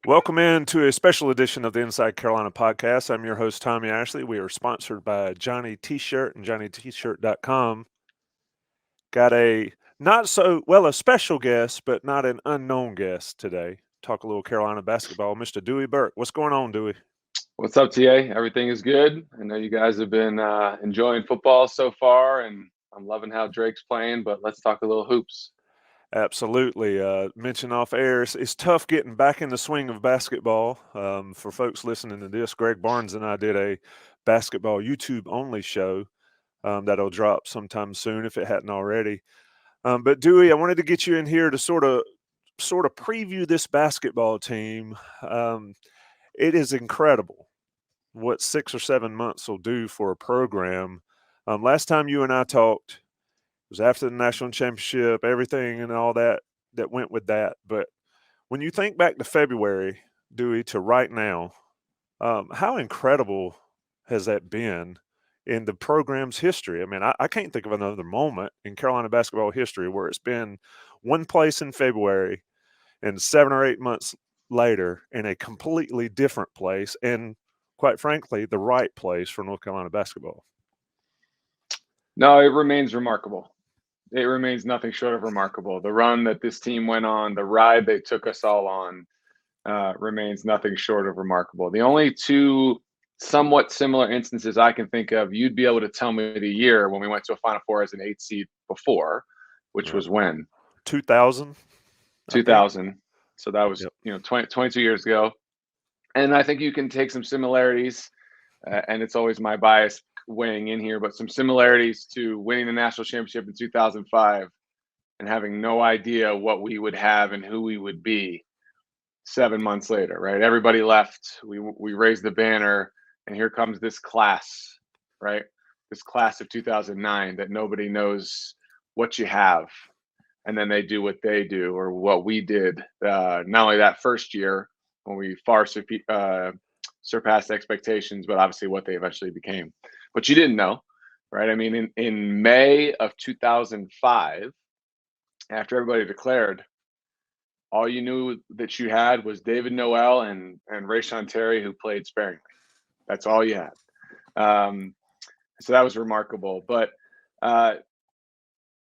Welcome in to a special edition of the Inside Carolina podcast. I'm your host, Tommy Ashley. We are sponsored by Johnny T-Shirt and JohnnyT-Shirt.com. Got a special guest, but not an unknown guest today. Talk a little Carolina basketball. Mr. Dewey Burke. What's going on, Dewey? What's up, TA? Everything is good. I know you guys have been enjoying football so far, and I'm loving how Drake's playing, but let's talk a little hoops. Absolutely. Mentioned off air, it's tough getting back in the swing of basketball. For folks listening to this, Greg Barnes and I did a basketball YouTube only show that'll drop sometime soon if it hadn't already. But Dewey, I wanted to get you in here to sort of preview this basketball team. It is incredible what 6 or 7 months will do for a program. Last time you and I talked was after the national championship, everything and all that went with that. But when you think back to February, Dewey, to right now, how incredible has that been in the program's history? I mean, I can't think of another moment in Carolina basketball history where it's been one place in February and 7 or 8 months later in a completely different place and, quite frankly, the right place for North Carolina basketball. No, it remains remarkable. It remains nothing short of remarkable. The run that this team went on, the ride they took us all on, remains nothing short of remarkable. The only two somewhat similar instances I can think of, you'd be able to tell me the year when we went to a Final Four as an 8 seed before, which was when? 2000, I think. 2000. So that was, Yep. 22 years ago. And I think you can take some similarities, and it's always my bias weighing in here, but some similarities to winning the national championship in 2005 and having no idea what we would have and who we would be 7 months later, right? Everybody left. We raised the banner, and here comes this class, right? This class of 2009 that nobody knows what you have, and then they do what they do or what we did. Not only that first year when we far surpassed expectations, but obviously what they eventually became. But you didn't know, right? I mean, in May of 2005, after everybody declared, all you knew that you had was David Noel and Rayshon Terry, who played sparingly. That's all you had. So that was remarkable. But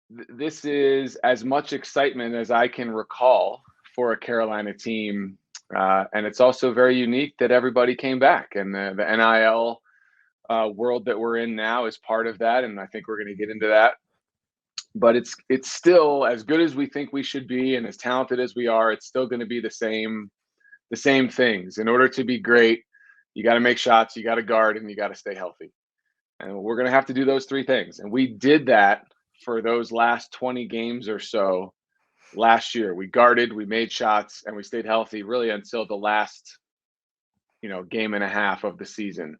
this is as much excitement as I can recall for a Carolina team. And it's also very unique that everybody came back, and the NIL world that we're in now is part of that. And I think we're going to get into that. But it's still as good as we think we should be, and as talented as we are. It's still going to be the same things. In order to be great, you got to make shots, you got to guard, and you got to stay healthy. And we're going to have to do those three things. And we did that for those last 20 games or so last year. We guarded, we made shots, and we stayed healthy really until the last, game and a half of the season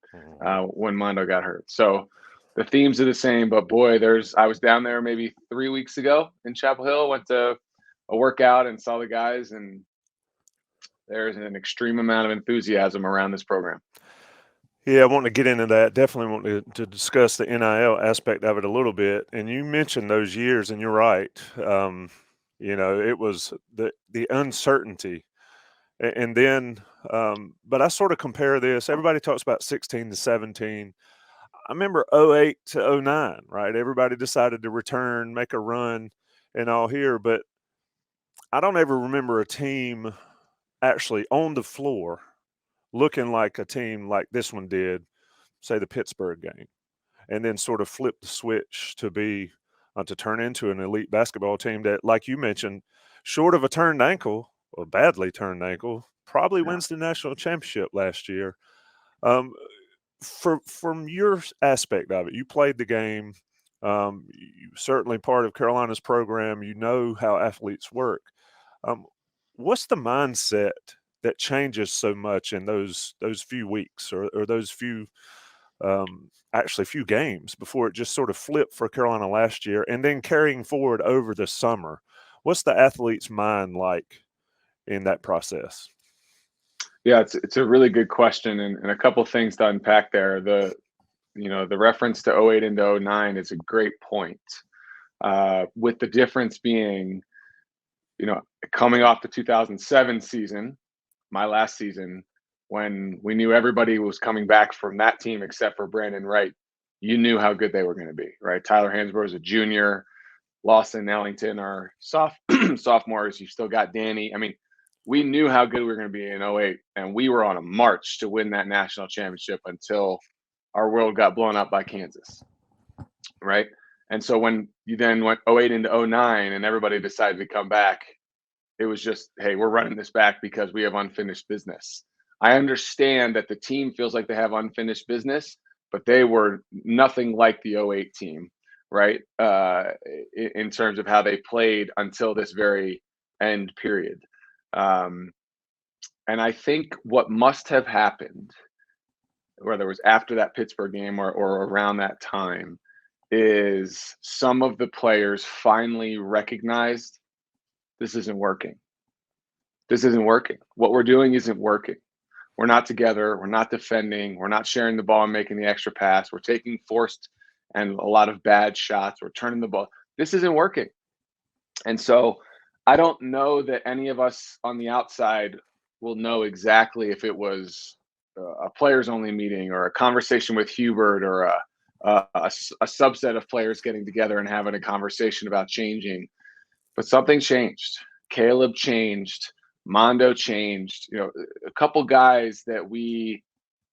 when Mondo got hurt. So the themes are the same, but boy, I was down there maybe 3 weeks ago in Chapel Hill, went to a workout and saw the guys, and there's an extreme amount of enthusiasm around this program. Yeah, I want to get into that. Definitely want to discuss the NIL aspect of it a little bit. And you mentioned those years, and you're right. It was the uncertainty. And then, but I sort of compare this. Everybody talks about 16 to 17. I remember 08 to 09, right? Everybody decided to return, make a run, and all here. But I don't ever remember a team actually on the floor looking like a team like this one did, say the Pittsburgh game, and then sort of flip the switch to turn into an elite basketball team that, like you mentioned, short of a turned ankle or badly turned ankle, probably wins the national championship last year. From your aspect of it, you played the game. You certainly part of Carolina's program. You know how athletes work. What's the mindset that changes so much in those few weeks or those few few games before it just sort of flipped for Carolina last year, and then carrying forward over the summer? What's the athlete's mind like in that process? Yeah, it's a really good question, and a couple things to unpack there. The reference to 08 and 09 is a great point. With the difference being, coming off the 2007 season, my last season, when we knew everybody was coming back from that team except for Brandon Wright, you knew how good they were going to be, right? Tyler Hansbrough is a junior. Lawson Ellington are sophomores. You've still got Danny. I mean, we knew how good we were going to be in '08, and we were on a march to win that national championship until our world got blown up by Kansas, right? And so when you then went '08 into '09 and everybody decided to come back, it was just, hey, we're running this back because we have unfinished business. I understand that the team feels like they have unfinished business, but they were nothing like the '08 team, right? In terms of how they played until this very end period. Um, and I think what must have happened, whether it was after that Pittsburgh game or around that time, is some of the players finally recognized this isn't working. This isn't working. What we're doing isn't working. We're not together. We're not defending. We're not sharing the ball and making the extra pass. We're taking forced and a lot of bad shots. We're turning the ball. This isn't working. And so I don't know that any of us on the outside will know exactly if it was a players only meeting or a conversation with Hubert or a subset of players getting together and having a conversation about changing. But something changed. Caleb changed. Mondo changed. You know, a couple guys that we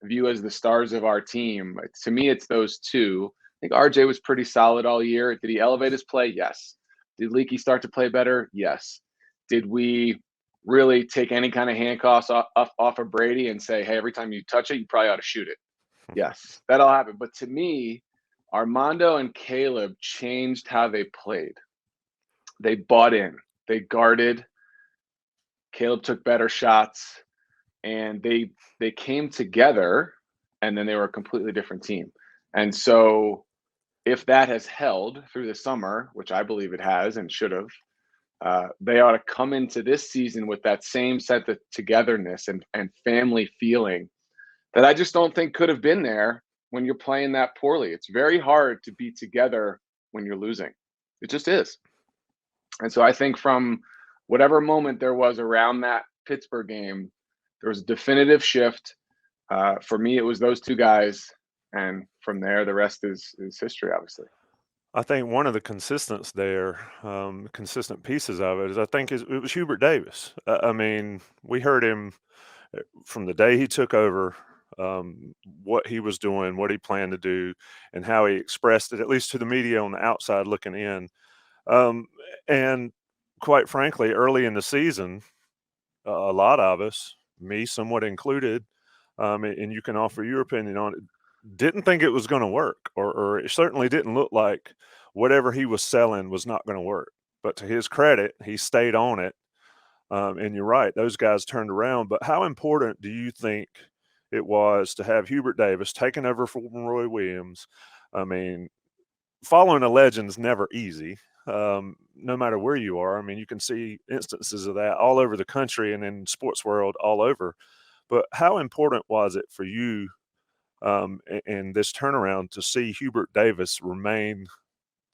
view as the stars of our team. To me, it's those two. I think RJ was pretty solid all year. Did he elevate his play? Yes. Did Leaky start to play better? Yes. Did we really take any kind of handcuffs off of Brady and say, hey, every time you touch it, you probably ought to shoot it? Yes, that all happened. But to me, Armando and Caleb changed how they played. They bought in. They guarded. Caleb took better shots, and they came together, and then they were a completely different team. And so if that has held through the summer, which I believe it has and should have, they ought to come into this season with that same sense of togetherness and family feeling that I just don't think could have been there when you're playing that poorly. It's very hard to be together when you're losing. It just is. And so I think from whatever moment there was around that Pittsburgh game, there was a definitive shift. For me, it was those two guys. And from there, the rest is history, obviously. I think one of the consistent pieces of it is I think it was Hubert Davis. I mean, we heard him from the day he took over, what he was doing, what he planned to do, and how he expressed it, at least to the media on the outside looking in. And quite frankly, early in the season, a lot of us, me somewhat included, and you can offer your opinion on it, didn't think it was going to work, or it certainly didn't look like whatever he was selling was not going to work. But to his credit, he stayed on it. And you're right, those guys turned around. But how important do you think it was to have Hubert Davis taking over from Roy Williams? I mean, following a legend's never easy, no matter where you are. I mean, you can see instances of that all over the country and in sports world all over. But how important was it for you in this turnaround to see Hubert Davis remain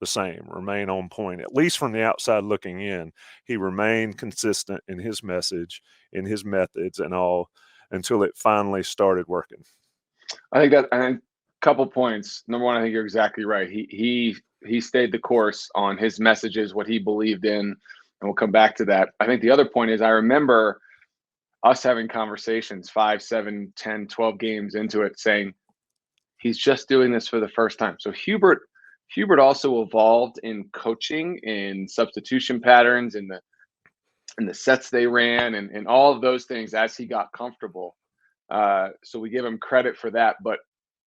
the same, remain on point, at least from the outside looking in? He remained consistent in his message, in his methods and all, until it finally started working. I think a couple points. Number one, I think you're exactly right. He stayed the course on his messages, what he believed in, and we'll come back to that. I think the other point is I remember us having conversations 5, 7, 10, 12 games into it saying he's just doing this for the first time. So Hubert also evolved in coaching, in substitution patterns, in the sets they ran, and all of those things as he got comfortable. So we give him credit for that. But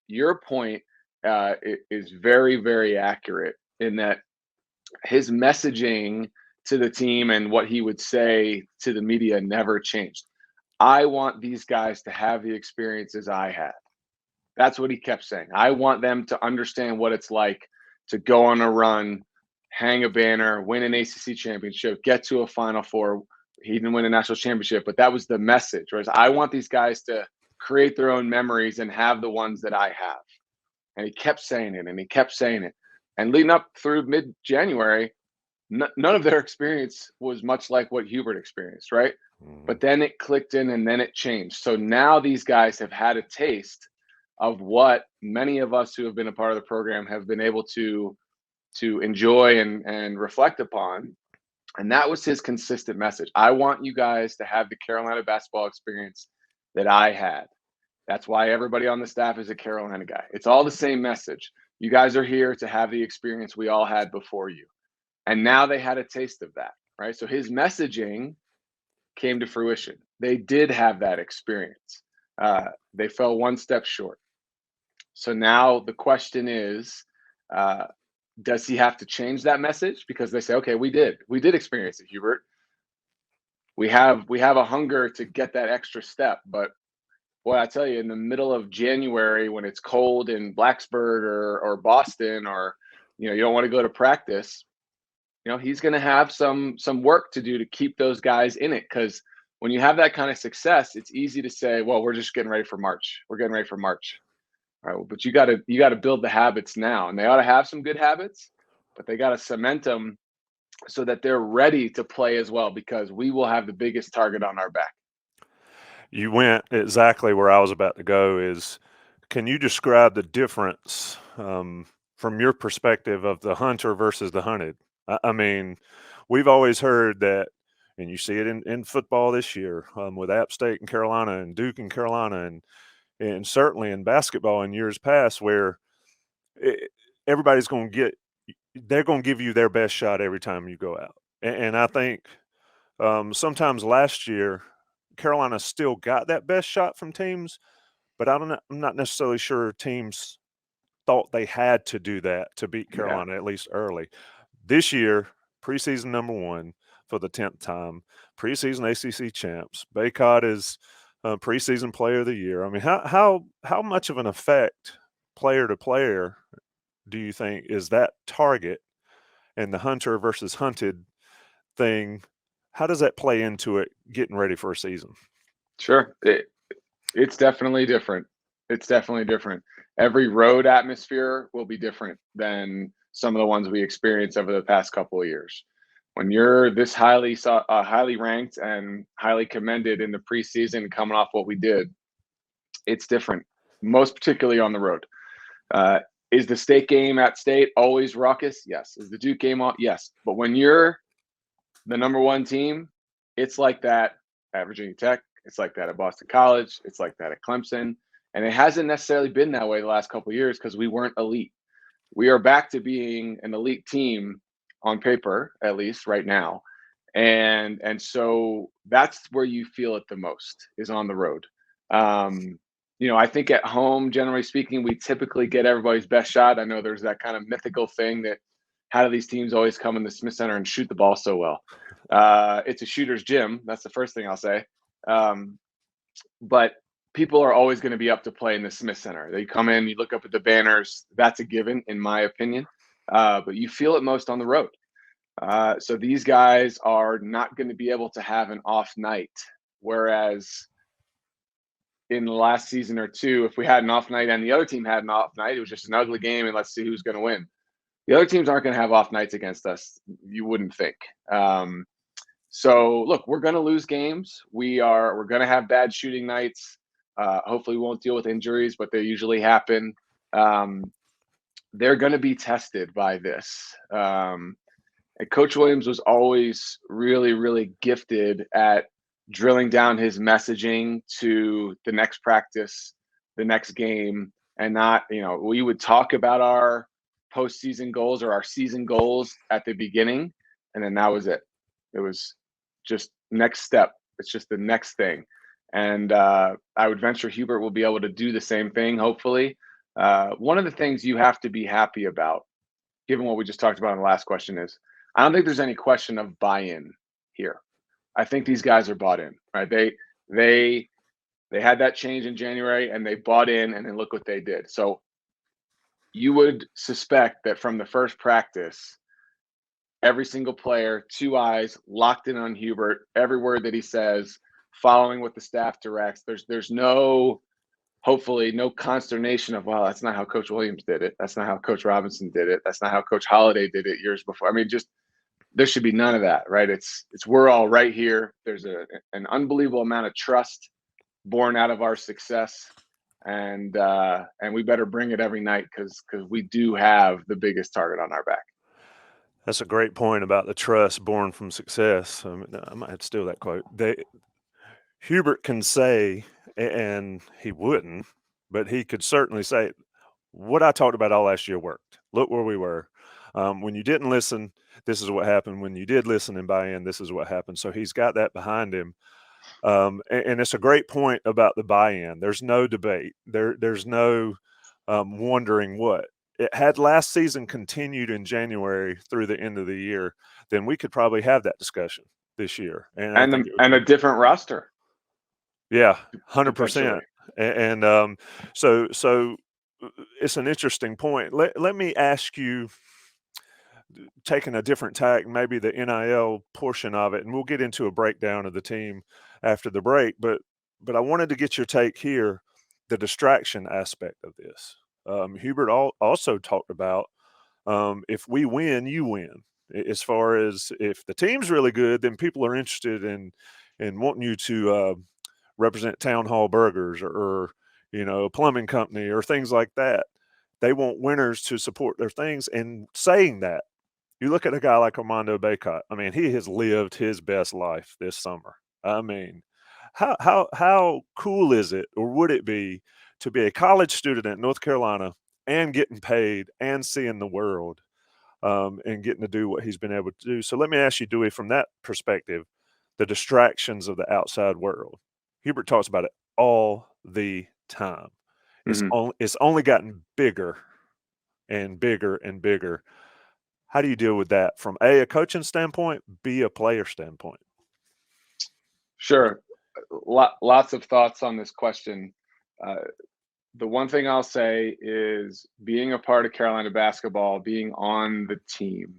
your point is very, very accurate in that his messaging to the team and what he would say to the media never changed. I want these guys to have the experiences I had. That's what he kept saying. I want them to understand what it's like to go on a run, hang a banner, win an ACC championship, get to a Final Four. He didn't win a national championship, but that was the message. Whereas I want these guys to create their own memories and have the ones that I have. And he kept saying it, and he kept saying it. And leading up through mid-January, none of their experience was much like what Hubert experienced, right? Mhm. But then it clicked in and then it changed. So now these guys have had a taste of what many of us who have been a part of the program have been able to enjoy and reflect upon. And that was his consistent message. I want you guys to have the Carolina basketball experience that I had. That's why everybody on the staff is a Carolina guy. It's all the same message. You guys are here to have the experience we all had before you. And now they had a taste of that, right? So his messaging came to fruition. They did have that experience. They fell one step short. So now the question is, uh, does he have to change that message? Because they say, okay, we did experience it, Hubert. We have a hunger to get that extra step, but boy, I tell you, in the middle of January when it's cold in Blacksburg or Boston, or you don't want to go to practice, he's going to have some work to do to keep those guys in it. Because when you have that kind of success, it's easy to say, well, we're just getting ready for March. We're getting ready for March. All right, but you got to build the habits now, and they ought to have some good habits, but they got to cement them so that they're ready to play as well, because we will have the biggest target on our back. You went exactly where I was about to go. Can you describe the difference from your perspective of the hunter versus the hunted? I mean, we've always heard that, and you see it in football this year with App State and Carolina and Duke and Carolina, and certainly in basketball in years past, where it, everybody's going to they're going to give you their best shot every time you go out. And I think sometimes last year, Carolina still got that best shot from teams, but I'm not necessarily sure teams thought they had to do that to beat Yeah, Carolina, at least early. This year, preseason number one for the 10th time, preseason ACC champs. Bacot is preseason player of the year. I mean, how much of an effect player to player do you think is that target and the hunter versus hunted thing? How does that play into it getting ready for a season? sure. It's definitely different. It's definitely different. Every road atmosphere will be different than some of the ones we experienced over the past couple of years. When you're this highly ranked and highly commended in the preseason, coming off what we did, it's different. Most particularly on the road. Uh, is the state game at state always raucous? Yes. Is the Duke game on? Yes. But when you're the number one team, it's like that at Virginia Tech. It's like that at Boston College. It's like that at Clemson. And it hasn't necessarily been that way the last couple of years because we weren't elite. We are back to being an elite team on paper, at least right now. And so that's where you feel it the most is on the road. Um, I think at home, generally speaking, we typically get everybody's best shot. I know there's that kind of mythical thing that how do these teams always come in the Smith Center and shoot the ball so well? It's a shooter's gym. That's the first thing I'll say. Um, but people are always going to be up to play in the Smith Center. They come in, you look up at the banners. That's a given, in my opinion. But you feel it most on the road. So these guys are not going to be able to have an off night. Whereas in the last season or two, if we had an off night and the other team had an off night, it was just an ugly game and let's see who's going to win. The other teams aren't going to have off nights against us. You wouldn't think. So look, we're going to lose games. We're going to have bad shooting nights. Hopefully, we won't deal with injuries, but they usually happen. They're going to be tested by this. And Coach Williams was always really, really gifted at drilling down his messaging to the next practice, the next game, and not, we would talk about our postseason goals or our season goals at the beginning, and then that was it. It was just next step. It's just the next thing. And I would venture Hubert will be able to do the same thing, hopefully. One of the things you have to be happy about, given what we just talked about in the last question, is I don't think there's any question of buy-in here. I think these guys are bought in, right? They had that change in January and they bought in, and then look what they did. So you would suspect that from the first practice, every single player, two eyes locked in on Hubert, every word that he says, following what the staff directs. There's no, hopefully, no consternation of, well, that's not how Coach Williams did it. That's not how Coach Robinson did it. That's not how Coach Holiday did it years before. I mean, just there should be none of that, right? It's we're all right here. There's an unbelievable amount of trust born out of our success, and we better bring it every night because we do have the biggest target on our back. That's a great point about the trust born from success. I might have to steal that quote. Hubert can say, and he wouldn't, but he could certainly say, what I talked about all last year worked. Look where we were. When you didn't listen, this is what happened. When you did listen and buy in, this is what happened. So he's got that behind him. And it's a great point about the buy-in. There's no debate. There's no wondering what. Had last season continued in January through the end of the year, then we could probably have that discussion this year. And I think a different roster. Yeah, 100%. And so it's an interesting point. Let me ask you, taking a different tack, maybe the NIL portion of it, and we'll get into a breakdown of the team after the break. But I wanted to get your take here, the distraction aspect of this. Hubert also talked about if we win, you win. As far as if the team's really good, then people are interested in wanting you to represent Town Hall Burgers or a plumbing company or things like that. They want winners to support their things. And saying that, you look at a guy like Armando Bacot. I mean, he has lived his best life this summer. I mean, how cool is it, or would it be, to be a college student at North Carolina and getting paid and seeing the world, and getting to do what he's been able to do? So let me ask you, Dewey, from that perspective, the distractions of the outside world. Hubert talks about it all the time. It's only gotten bigger and bigger and bigger. How do you deal with that from a coaching standpoint, B, a player standpoint? Sure. Lots of thoughts on this question. The one thing I'll say is being a part of Carolina basketball, being on the team,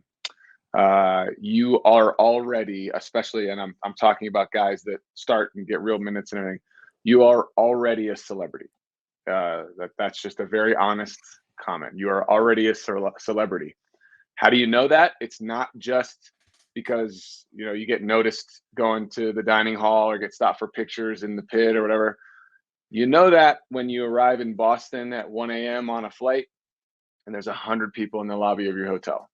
you are already, especially, and I'm talking about guys that start and get real minutes and everything, you are already a celebrity. That's just a very honest comment. You are already a celebrity. How do you know that? It's not just because you get noticed going to the dining hall or get stopped for pictures in the pit or whatever. You know that when you arrive in Boston at 1 a.m. on a flight and there's 100 people in the lobby of your hotel.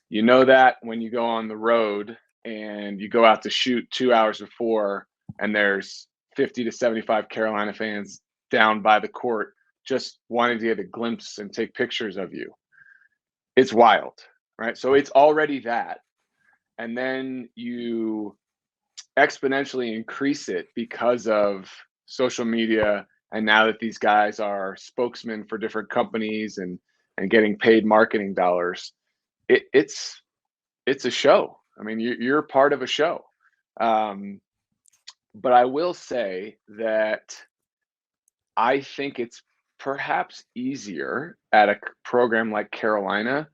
You know that when you go on the road and you go out to shoot 2 hours before and there's 50 to 75 Carolina fans down by the court just wanting to get a glimpse and take pictures of you. It's wild, right? So it's already that. And then you exponentially increase it because of social media. And now that these guys are spokesmen for different companies and getting paid marketing dollars, it's a show. I mean, you're part of a show. But I will say that I think it's perhaps easier at a program like Carolina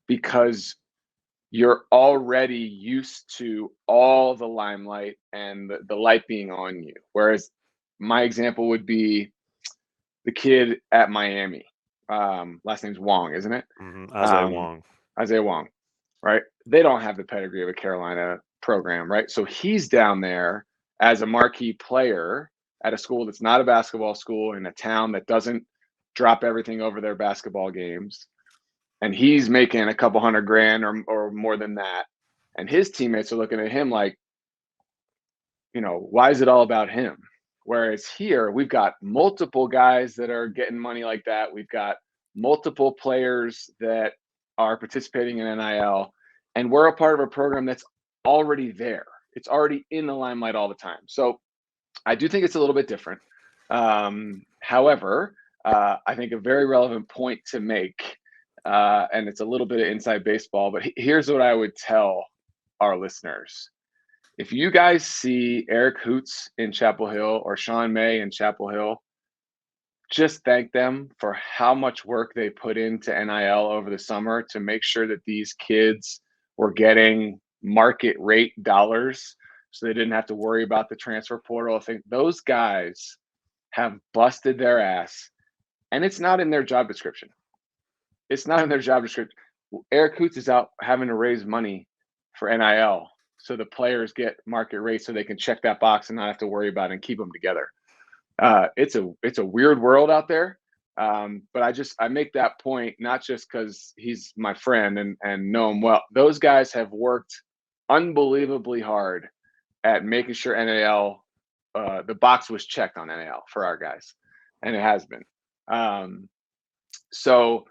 because you're already used to all the limelight and the light being on you. Whereas my example would be the kid at Miami. Last name's Wong, isn't it? Isaiah Wong, right? They don't have the pedigree of a Carolina program, right? So he's down there as a marquee player at a school that's not a basketball school in a town that doesn't drop everything over their basketball games. And he's making a couple $100,000 or more than that. And his teammates are looking at him like, why is it all about him? Whereas here, we've got multiple guys that are getting money like that. We've got multiple players that are participating in NIL. And we're a part of a program that's already there. It's already in the limelight all the time. So I do think it's a little bit different. However, I think a very relevant point to make, and it's a little bit of inside baseball, but here's what I would tell our listeners. If you guys see Eric Hoots in Chapel Hill or Sean May in Chapel Hill, just thank them for how much work they put into NIL over the summer to make sure that these kids were getting market rate dollars so they didn't have to worry about the transfer portal. I think those guys have busted their ass, and it's not in their job description. It's not in their job description. Eric Hoots is out having to raise money for NIL, so the players get market rate, so they can check that box and not have to worry about it and keep them together. It's a weird world out there, but I make that point not just because he's my friend and know him well. Those guys have worked unbelievably hard at making sure NIL, the box was checked on NIL for our guys, and it has been. So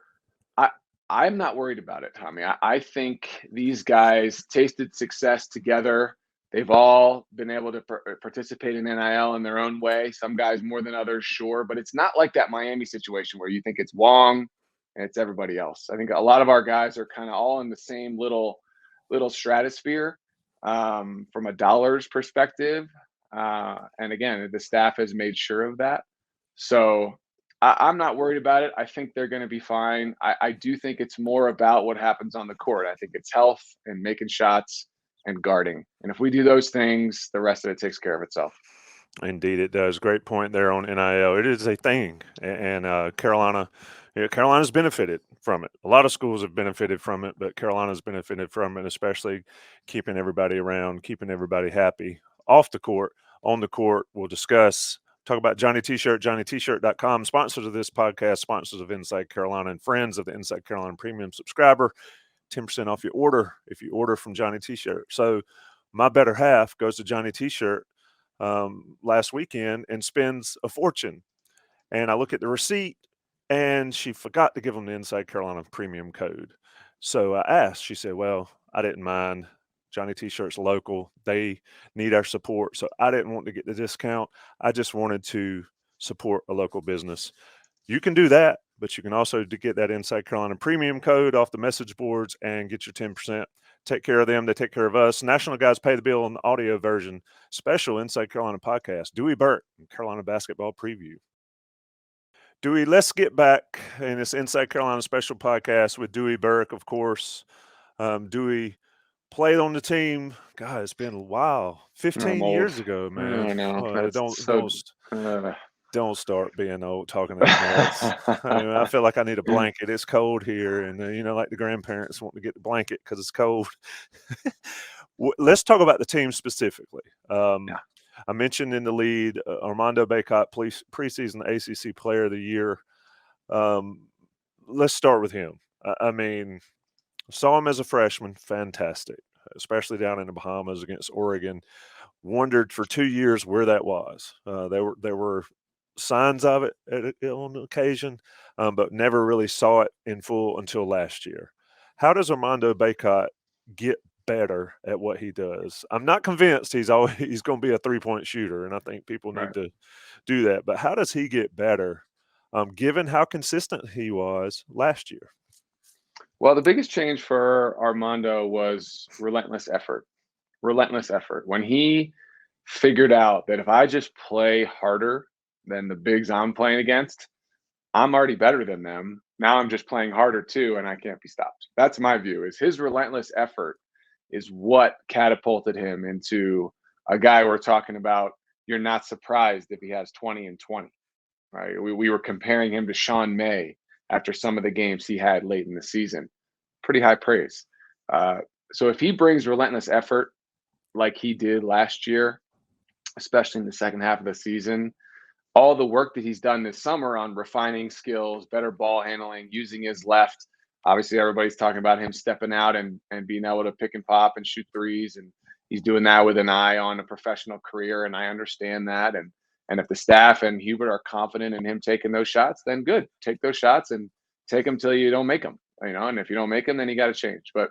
I I'm not worried about it, Tommy. I think these guys tasted success together. They've all been able to participate in NIL in their own way. Some guys more than others, sure, but it's not like that Miami situation where you think it's Wong and it's everybody else. I think a lot of our guys are kind of all in the same little stratosphere, from a dollars perspective. And again, the staff has made sure of that. So I'm not worried about it. I think they're going to be fine. I do think it's more about what happens on the court. I think it's health and making shots and guarding. And if we do those things, the rest of it takes care of itself. Indeed, it does. Great point there on NIL. It is a thing, and Carolina, Carolina's benefited from it. A lot of schools have benefited from it, but Carolina's benefited from it, especially keeping everybody around, keeping everybody happy off the court. On the court, we'll discuss. Talk about Johnny T-Shirt, JohnnyT-Shirt.com, sponsors of this podcast, sponsors of Inside Carolina, and friends of the Inside Carolina Premium subscriber. 10% off your order if you order from Johnny T-Shirt. So my better half goes to Johnny T-Shirt last weekend and spends a fortune. And I look at the receipt, and she forgot to give them the Inside Carolina Premium code. So I asked. She said, well, I didn't mind. Johnny T-Shirt's local. They need our support. So I didn't want to get the discount. I just wanted to support a local business. You can do that, but you can also get that Inside Carolina Premium code off the message boards and get your 10%. Take care of them. They take care of us. National Guys Pay the Bill on the audio version. Special Inside Carolina podcast. Dewey Burke, Carolina basketball preview. Dewey, let's get back in this Inside Carolina special podcast with Dewey Burke, of course. Dewey played on the team. God, it's been a while. 15 years ago, man. I know. Don't start being old talking that mess. I feel like I need a blanket. It's cold here, and like the grandparents want to get the blanket because it's cold. Let's talk about the team specifically. Yeah. I mentioned in the lead Armando Bacot, preseason ACC Player of the Year. Let's start with him. Saw him as a freshman, fantastic, especially down in the Bahamas against Oregon. Wondered for 2 years where that was. There were signs of it on occasion, but never really saw it in full until last year. How does Armando Bacot get better at what he does? I'm not convinced he's going to be a three-point shooter, and I think people need to do that. But how does he get better, given how consistent he was last year? Well, the biggest change for Armando was relentless effort. Relentless effort. When he figured out that if I just play harder than the bigs I'm playing against, I'm already better than them. Now I'm just playing harder too, and I can't be stopped. That's my view. Is his relentless effort is what catapulted him into a guy we're talking about. You're not surprised if he has 20 and 20, right? We were comparing him to Sean May after some of the games he had late in the season. Pretty high praise. So if he brings relentless effort like he did last year, especially in the second half of the season, all the work that he's done this summer on refining skills, better ball handling, using his left. Obviously, everybody's talking about him stepping out and being able to pick and pop and shoot threes. And he's doing that with an eye on a professional career. And I understand that. And if the staff and Hubert are confident in him taking those shots, then good. Take those shots and take them till you don't make them. And if you don't make them, then you got to change. But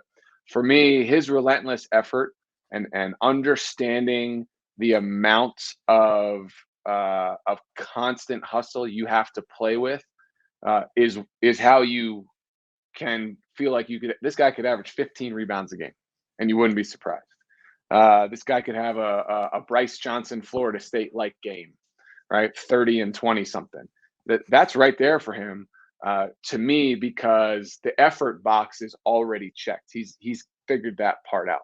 for me, his relentless effort and understanding the amount of constant hustle you have to play with is how you can feel like this guy could average 15 rebounds a game and you wouldn't be surprised. This guy could have a Bryce Johnson Florida State like game, right? 30 and 20 something. That's right there for him, to me, because the effort box is already checked. He's figured that part out,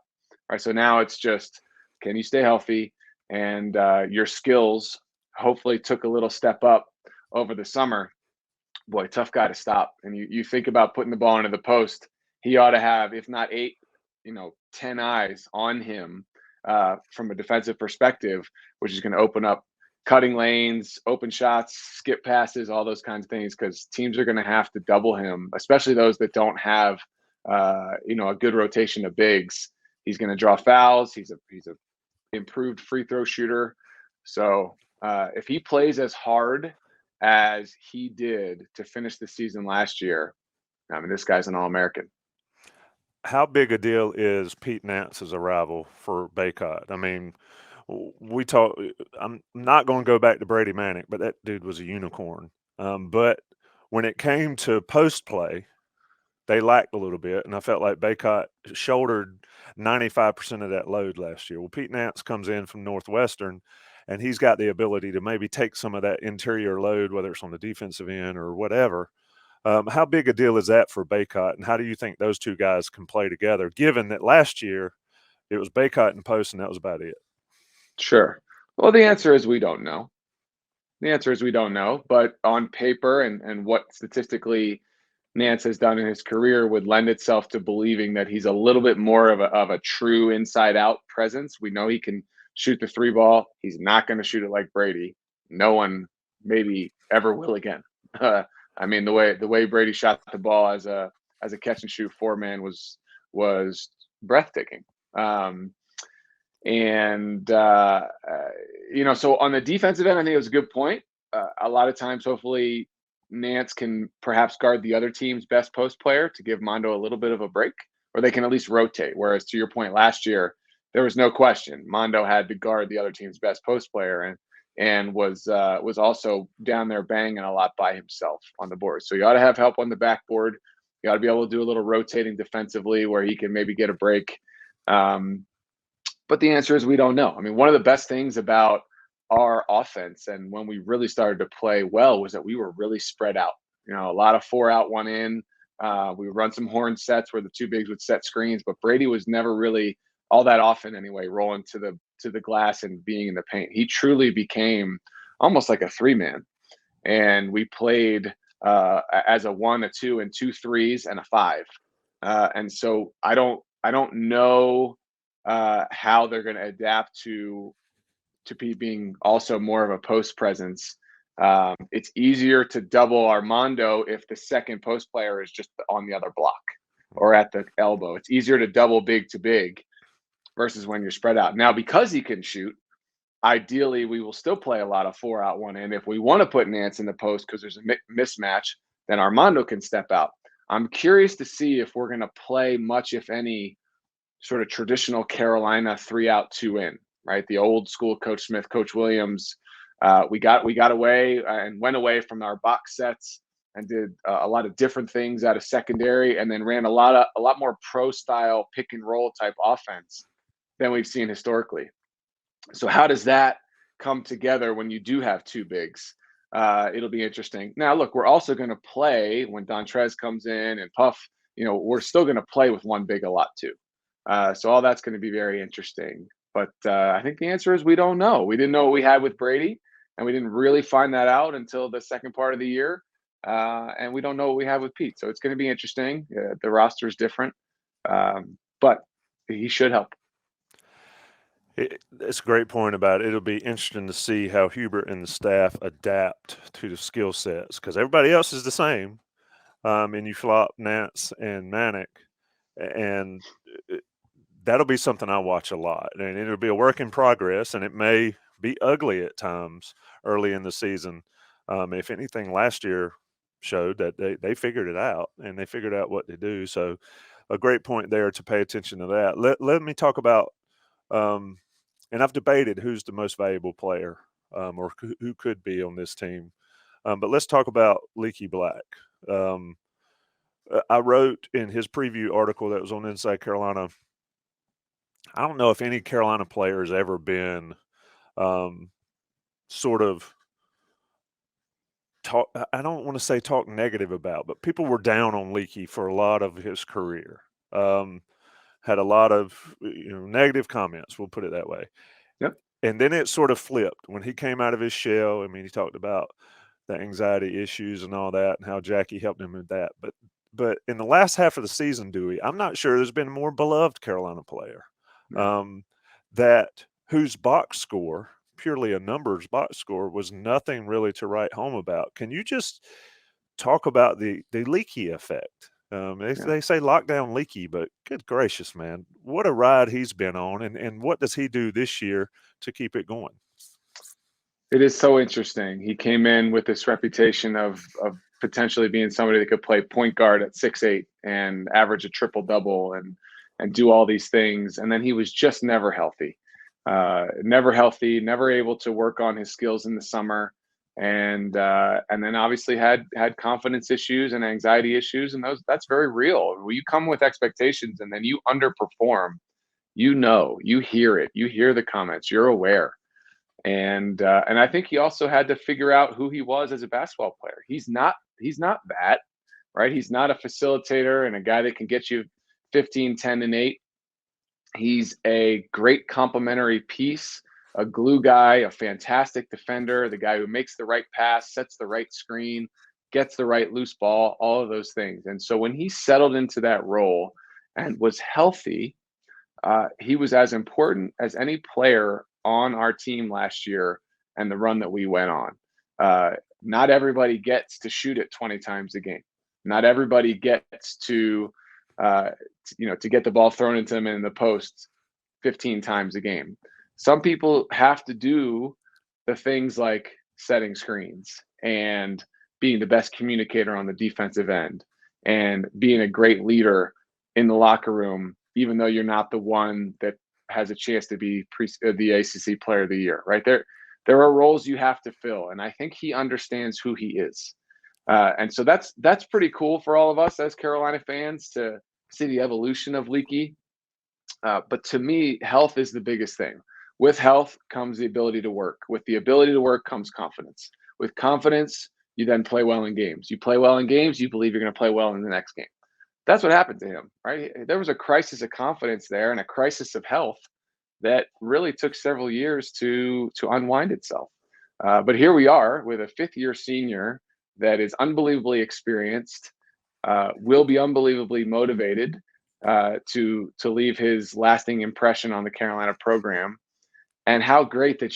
right? So now it's just, can you stay healthy? And your skills hopefully took a little step up over the summer. Boy, tough guy to stop. And you think about putting the ball into the post, he ought to have, if not 8, 10 eyes on him from a defensive perspective, which is going to open up cutting lanes, open shots, skip passes, all those kinds of things, because teams are going to have to double him, especially those that don't have a good rotation of bigs. He's going to draw fouls. He's a improved free throw shooter. So if he plays as hard as he did to finish the season last year, I mean, this guy's an All-American. How big a deal is Pete Nance's arrival for Bacot? I mean, we talk. I'm not going to go back to Brady Manick, but that dude was a unicorn. But when it came to post play, they lacked a little bit, and I felt like Bacot shouldered 95% of that load last year. Well, Pete Nance comes in from Northwestern, and he's got the ability to maybe take some of that interior load, whether it's on the defensive end or whatever. How big a deal is that for Bacot, and how do you think those two guys can play together, given that last year it was Bacot and post, and that was about it? Sure. Well, the answer is we don't know. The answer is we don't know, but on paper and what statistically Nance has done in his career would lend itself to believing that he's a little bit more of a true inside out presence. We know he can shoot the three ball. He's not going to shoot it like Brady. No one maybe ever will again. I mean, the way Brady shot the ball as a catch and shoot four man was breathtaking. And so on the defensive end, I think it was a good point. A lot of times, hopefully, Nance can perhaps guard the other team's best post player to give Mondo a little bit of a break, or they can at least rotate. Whereas to your point last year, there was no question Mondo had to guard the other team's best post player and was also down there banging a lot by himself on the board. So you ought to have help on the backboard. You ought to be able to do a little rotating defensively where he can maybe get a break. But the answer is we don't know. I mean, one of the best things about our offense and when we really started to play well was that we were really spread out. A lot of 4 out, 1 in. We would run some horn sets where the two bigs would set screens, but Brady was never really all that often anyway, rolling to the glass and being in the paint. He truly became almost like a 3-man, and we played as a 1, a 2, and 2 threes and a 5. And so I don't know how they're going to adapt to being also more of a post presence. It's easier to double Armando if the second post player is just on the other block or at the elbow. It's easier to double big to big versus when you're spread out. Now, because he can shoot, ideally we will still play a lot of 4 out, 1 in. If we want to put Nance in the post because there's a mismatch, then Armando can step out. I'm curious to see if we're going to play much, if any, sort of traditional Carolina 3 out, 2 in, right? The old school Coach Smith, Coach Williams. We got away and went away from our box sets and did a lot of different things out of secondary, and then ran a lot more pro style pick and roll type offense than we've seen historically. So how does that come together when you do have 2 bigs? It'll be interesting. Now, look, we're also going to play when Dontrez comes in and Puff. We're still going to play with 1 big a lot too. So all that's going to be very interesting. But I think the answer is we don't know. We didn't know what we had with Brady, and we didn't really find that out until the second part of the year. And we don't know what we have with Pete. So it's going to be interesting. The roster is different, but he should help. It's a great point about it. It'll be interesting to see how Hubert and the staff adapt to the skill sets because everybody else is the same. And you flop Nance and Manick, and that'll be something I watch a lot. And it'll be a work in progress, and it may be ugly at times early in the season. If anything, last year showed that they figured it out, and they figured out what to do. So a great point there to pay attention to that. Let me talk about and I've debated who's the most valuable player or who could be on this team. But let's talk about Leaky Black. I wrote in his preview article that was on Inside Carolina, I don't know if any Carolina player has ever been sort of I don't want to say talk negative about, but people were down on Leaky for a lot of his career. Had a lot of negative comments, we'll put it that way. Yep. And then it sort of flipped when he came out of his shell. I mean, he talked about the anxiety issues and all that and how Jackie helped him with that. But but in the last half of the season, Dewey, I'm not sure there's been a more beloved Carolina player Yeah. um, that whose box score, purely a numbers box score, was nothing really to write home about. Can you just talk about the Leaky effect? Yeah. They say lockdown Leaky, but good gracious, man, what a ride he's been on, and what does he do this year to keep it going? It is so interesting. He came in with this reputation of potentially being somebody that could play point guard at 6'8" and average a triple double and do all these things. And then he was just never healthy. Never healthy, never able to work on his skills in the summer. And then obviously had confidence issues and anxiety issues. And that's very real. When you come with expectations and then you underperform, you hear it, you hear the comments, you're aware. And I think he also had to figure out who he was as a basketball player. He's not that, right? He's not a facilitator and a guy that can get you 15, 10, and 8. He's a great complementary piece, a glue guy, a fantastic defender, the guy who makes the right pass, sets the right screen, gets the right loose ball, all of those things. And so when he settled into that role and was healthy, he was as important as any player on our team last year and the run that we went on. Not everybody gets to shoot it 20 times a game. Not everybody gets to get the ball thrown into them in the post 15 times a game. Some people have to do the things like setting screens and being the best communicator on the defensive end and being a great leader in the locker room, even though you're not the one that has a chance to be the ACC Player of the Year. Right there are roles you have to fill, and I think he understands who he is, and so that's pretty cool for all of us as Carolina fans to see the evolution of Leaky. But to me, health is the biggest thing. With health comes the ability to work. With the ability to work comes confidence. With confidence, you then play well in games. You play well in games, you believe you're going to play well in the next game. That's what happened to him, right? There was a crisis of confidence there and a crisis of health that really took several years to unwind itself. But here we are with a fifth-year senior that is unbelievably experienced, will be unbelievably motivated to leave his lasting impression on the Carolina program. And how great that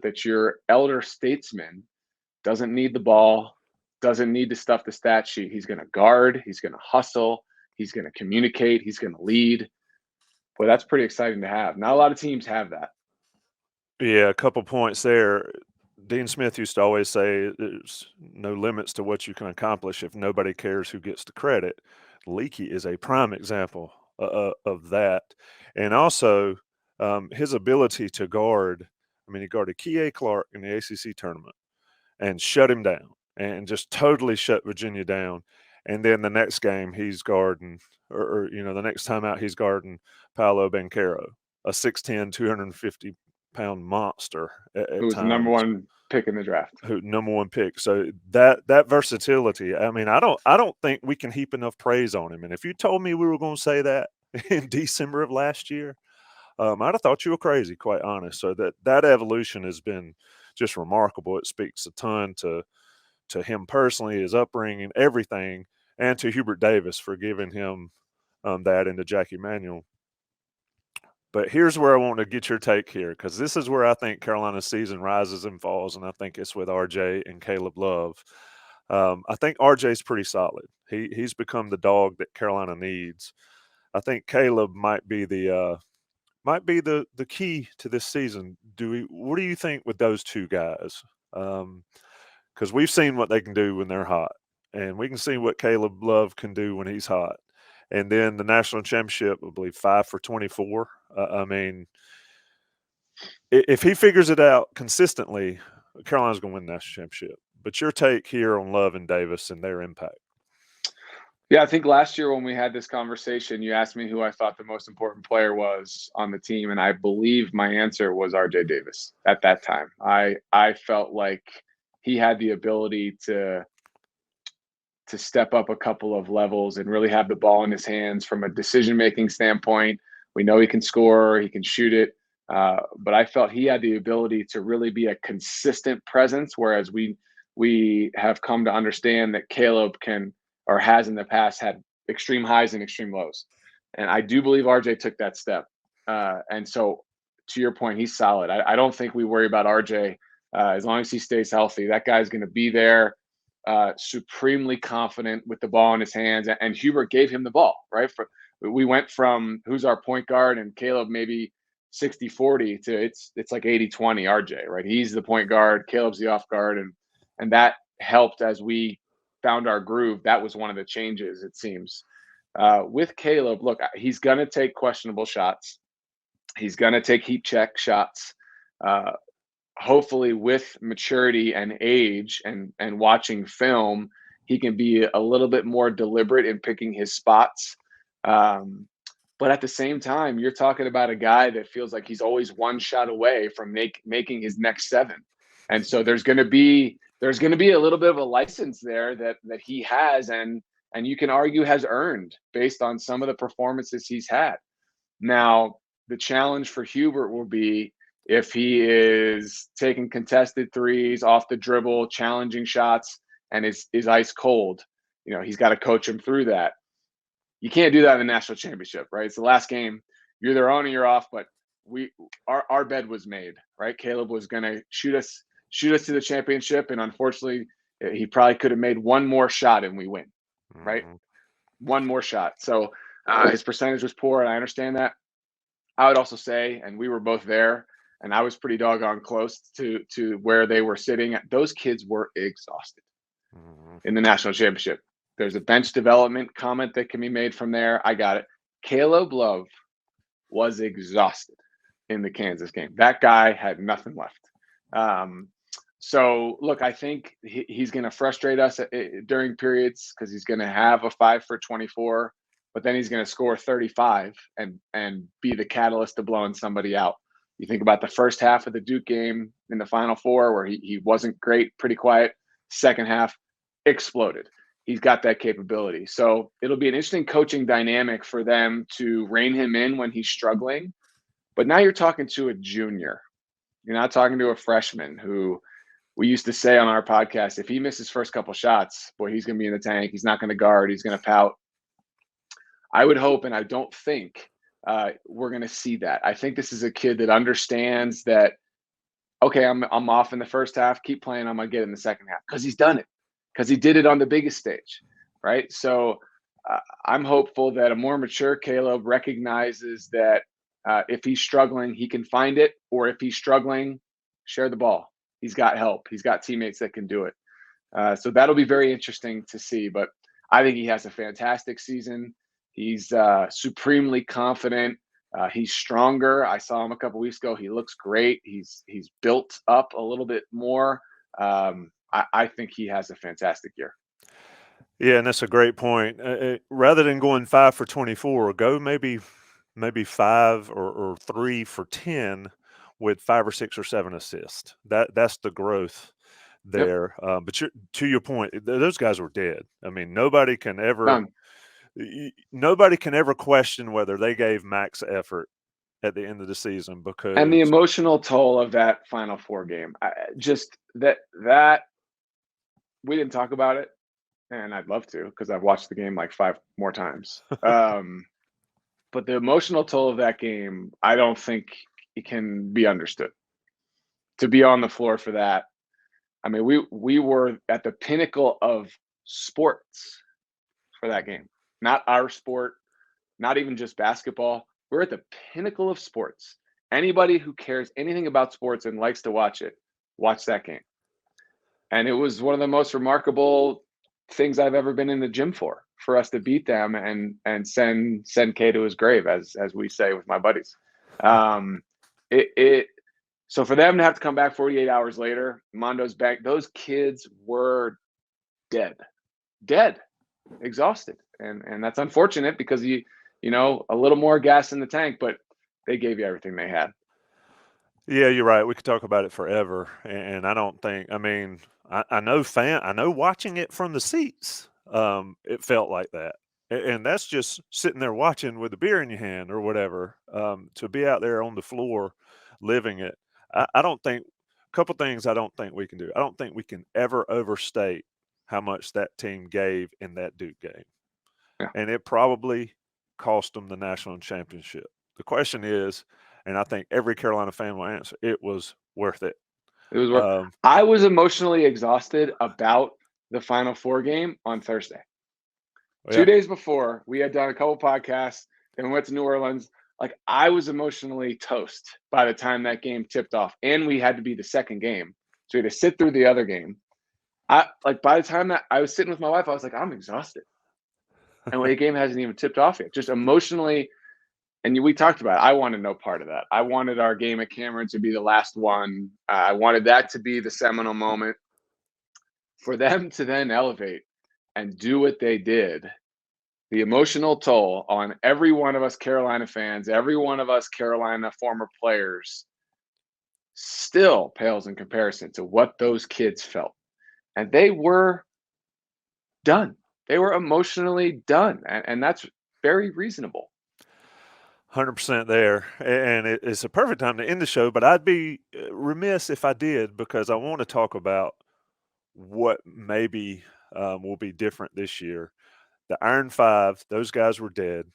that your elder statesman doesn't need the ball, doesn't need to stuff the stat sheet. He's going to guard, he's going to hustle, he's going to communicate, he's going to lead. Boy, that's pretty exciting to have. Not a lot of teams have that. Yeah, a couple points there. Dean Smith used to always say there's no limits to what you can accomplish if nobody cares who gets the credit. Leaky is a prime example of that. And also, his ability to guard. I mean, he guarded Kie Clark in the ACC tournament and shut him down and just totally shut Virginia down. And then the next game, he's guarding, the next time out, he's guarding Paolo Banchero, a 6'10", 250-pound monster Who at was the number times, one pick in the draft? who number one pick. So that versatility, I mean, I don't think we can heap enough praise on him. And if you told me we were going to say that in December of last year, I'd have thought you were crazy, quite honest. So that evolution has been just remarkable. It speaks a ton to him personally, his upbringing, everything, and to Hubert Davis for giving him that, and to Jackie Manuel. But here's where I want to get your take here, because this is where I think Carolina's season rises and falls, and I think it's with RJ and Caleb Love. I think RJ's pretty solid. He's become the dog that Carolina needs. I think Caleb might be the key to this season. What do you think with those two guys? Because we've seen what they can do when they're hot, and we can see what Caleb Love can do when he's hot. And then the national championship, I believe 5 for 24. I mean, if he figures it out consistently, Carolina's going to win the national championship. But your take here on Love and Davis and their impact? Yeah, I think last year when we had this conversation, you asked me who I thought the most important player was on the team, and I believe my answer was RJ Davis at that time. I felt like he had the ability to step up a couple of levels and really have the ball in his hands from a decision-making standpoint. We know he can score, he can shoot it, but I felt he had the ability to really be a consistent presence, whereas we have come to understand that Caleb can or has in the past had extreme highs and extreme lows. And I do believe RJ took that step. And so, to your point, he's solid. I don't think we worry about RJ as long as he stays healthy. That guy's going to be there, supremely confident with the ball in his hands. And Hubert gave him the ball, right? We went from who's our point guard and Caleb maybe 60-40 to it's like 80-20 RJ, right? He's the point guard, Caleb's the off guard, and that helped as we found our groove. That was one of the changes, it seems. With Caleb, look, he's going to take questionable shots. He's going to take heat check shots. Hopefully, with maturity and age and watching film, he can be a little bit more deliberate in picking his spots. But at the same time, you're talking about a guy that feels like he's always one shot away from making his next seven. And so there's going to be a little bit of a license there that he has and you can argue has earned based on some of the performances he's had. Now, the challenge for Hubert will be if he is taking contested threes off the dribble, challenging shots, and is ice cold. He's got to coach him through that. You can't do that in the national championship, right? It's the last game. You're either on or you're off, but our bed was made, right? Caleb was going to shoot us to the championship, and unfortunately, he probably could have made one more shot and we win, right? One more shot. So his percentage was poor, and I understand that. I would also say, and we were both there, and I was pretty doggone close to where they were sitting. Those kids were exhausted in the national championship. There's a bench development comment that can be made from there. I got it. Caleb Love was exhausted in the Kansas game. That guy had nothing left. So, look, I think he's going to frustrate us during periods because he's going to have a 5 for 24, but then he's going to score 35 and be the catalyst to blowing somebody out. You think about the first half of the Duke game in the Final Four where he wasn't great, pretty quiet. Second half, exploded. He's got that capability. So it'll be an interesting coaching dynamic for them to rein him in when he's struggling. But now you're talking to a junior. You're not talking to a freshman who we used to say on our podcast, if he misses first couple shots, boy, he's going to be in the tank. He's not going to guard. He's going to pout. I would hope, and I don't think we're going to see that. I think this is a kid that understands that, okay, I'm off in the first half. Keep playing. I'm going to get in the second half because he's done it. Because he did it on the biggest stage, right? So I'm hopeful that a more mature Caleb recognizes that if he's struggling, he can find it, or if he's struggling, share the ball. He's got help. He's got teammates that can do it. So that'll be very interesting to see. But I think he has a fantastic season. He's supremely confident. He's stronger. I saw him a couple weeks ago. He looks great. He's built up a little bit more. I think he has a fantastic year. Yeah, and that's a great point. Rather than going 5 for 24, go maybe 5 or 3 for 10 with 5 or 6 or 7 assists. That's the growth there. Yep. But to your point, those guys were dead. I mean, nobody can ever question whether they gave max effort at the end of the season because and the emotional toll of that Final Four game. That we didn't talk about it, and I'd love to because I've watched the game like 5 more times. But the emotional toll of that game, I don't think it can be understood. To be on the floor for that, I mean, we were at the pinnacle of sports for that game. Not our sport, not even just basketball. We're at the pinnacle of sports. Anybody who cares anything about sports and likes to watch it, watch that game. And it was one of the most remarkable things I've ever been in the gym for us to beat them and send K to his grave, as we say with my buddies. So for them to have to come back 48 hours later, Mondo's back. Those kids were dead, exhausted, and that's unfortunate because you know a little more gas in the tank, but they gave you everything they had. Yeah, you're right. We could talk about it forever, and I don't think. I mean, I know watching it from the seats, it felt like that, and that's just sitting there watching with a beer in your hand or whatever. To be out there on the floor, living it, I don't think. A couple things I don't think we can do. I don't think we can ever overstate how much that team gave in that Duke game. Yeah, And it probably cost them the national championship. The question is, and I think every Carolina fan will answer, it was worth it. it was worth. Um, I was emotionally exhausted about the Final Four game on Thursday. yeah, 2 days before, we had done a couple podcasts, and we went to New Orleans. Like, I was emotionally toast by the time that game tipped off, and we had to be the second game, so we had to sit through the other game. By the time that I was sitting with my wife, I was like, I'm exhausted, and the game hasn't even tipped off yet. Just emotionally, and we talked about it. I wanted no part of that. I wanted our game at Cameron to be the last one. I wanted that to be the seminal moment for them to then elevate and do what they did. The emotional toll on every one of us Carolina fans, every one of us Carolina former players, still pales in comparison to what those kids felt. And they were done. They were emotionally done. And that's very reasonable. 100% there. And it's a perfect time to end the show, but I'd be remiss if I did, because I want to talk about what maybe will be different this year. The Iron Five, those guys were dead.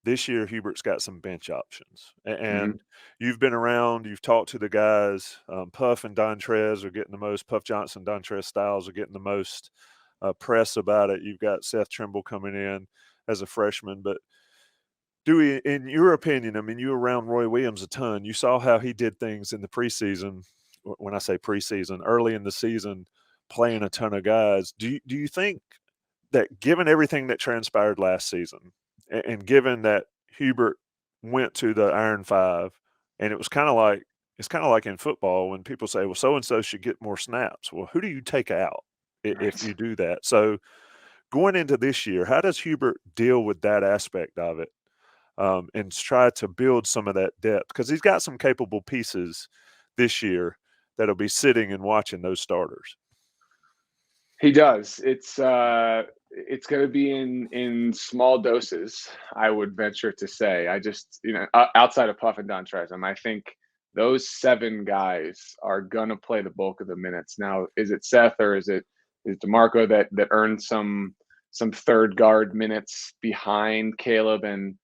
This year, Hubert's got some bench options. Mm-hmm. And you've been around, you've talked to the guys. Puff and Dontrez are getting the most, Puff Johnson, Dontrez Styles are getting the most press about it. You've got Seth Trimble coming in as a freshman. But Dewey, in your opinion, I mean, you were around Roy Williams a ton. You saw how he did things in the preseason. When I say preseason, early in the season, playing a ton of guys. Do you think that, given everything that transpired last season, and given that Hubert went to the Iron Five, and it's kind of like in football when people say, well, so and so should get more snaps. Well, who do you take out if Right. you do that? So going into this year, how does Hubert deal with that aspect of it, and try to build some of that depth? Because he's got some capable pieces this year that'll be sitting and watching those starters. He does. It's going to be in small doses, I would venture to say. I just, outside of Puff and Dontrez, I think those 7 guys are going to play the bulk of the minutes. Now, is it Seth or is DeMarco that earned some third guard minutes behind Caleb and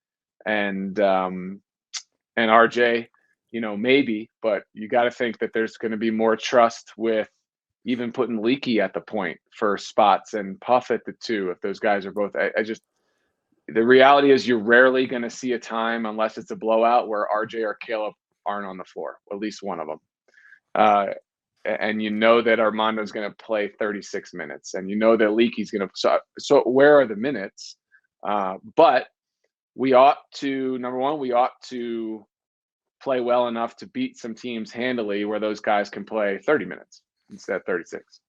RJ? Maybe, but you got to think that there's going to be more trust with even putting Leaky at the point for spots and Puff at the 2 if those guys are both. The reality is you're rarely going to see a time, unless it's a blowout, where RJ or Caleb aren't on the floor, at least one of them. And that Armando's going to play 36 minutes, and that Leaky's going to. So where are the minutes? But we ought to, number one, we ought to play well enough to beat some teams handily where those guys can play 30 minutes instead of 36.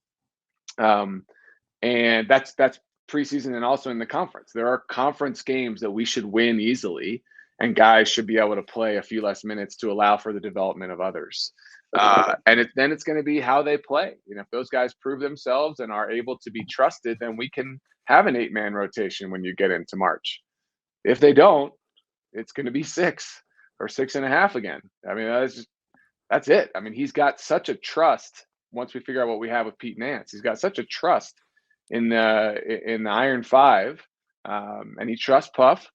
And that's preseason, and also in the conference. There are conference games that we should win easily, and guys should be able to play a few less minutes to allow for the development of others. And then it's going to be how they play. If those guys prove themselves and are able to be trusted, then we can have an 8-man rotation when you get into March. If they don't, it's going to be 6 or 6.5 again. That's it. He's got such a trust. Once we figure out what we have with Pete Nance, he's got such a trust in the Iron Five, and he trusts Puff.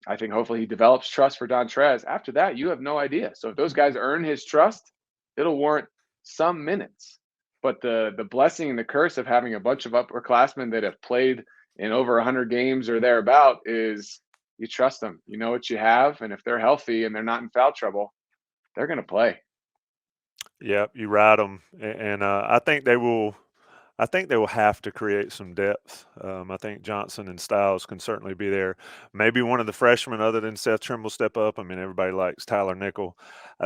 I think hopefully he develops trust for Dontrez. After that, you have no idea. So if those guys earn his trust, it'll warrant some minutes. But the blessing and the curse of having a bunch of upperclassmen that have played in over 100 games or thereabout is you trust them. You know what you have, and if they're healthy and they're not in foul trouble, they're going to play. Yeah, you ride them, and I think they will. I think they will have to create some depth. I think Johnson and Styles can certainly be there. Maybe one of the freshmen, other than Seth Trimble, step up. Everybody likes Tyler Nickel,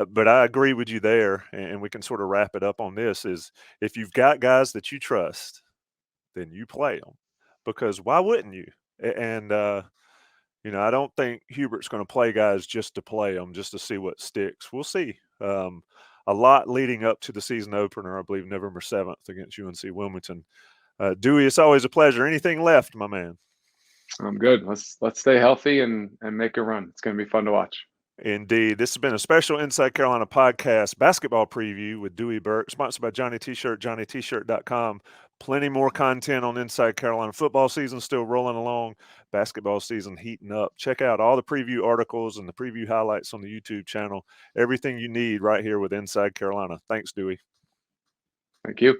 but I agree with you there, and we can sort of wrap it up on this: is if you've got guys that you trust, then you play them, because why wouldn't you? And I don't think Hubert's going to play guys just to play them, just to see what sticks. We'll see. A lot leading up to the season opener, I believe November 7th against UNC Wilmington. Dewey, it's always a pleasure. Anything left, my man? I'm good. Let's stay healthy and make a run. It's going to be fun to watch. Indeed. This has been a special Inside Carolina podcast basketball preview with Dewey Burke, sponsored by Johnny T-Shirt, johnnytshirt.com. Plenty more content on Inside Carolina. Football season still rolling along, basketball season heating up. Check out all the preview articles and the preview highlights on the YouTube channel. Everything you need right here with Inside Carolina. Thanks, Dewey. Thank you.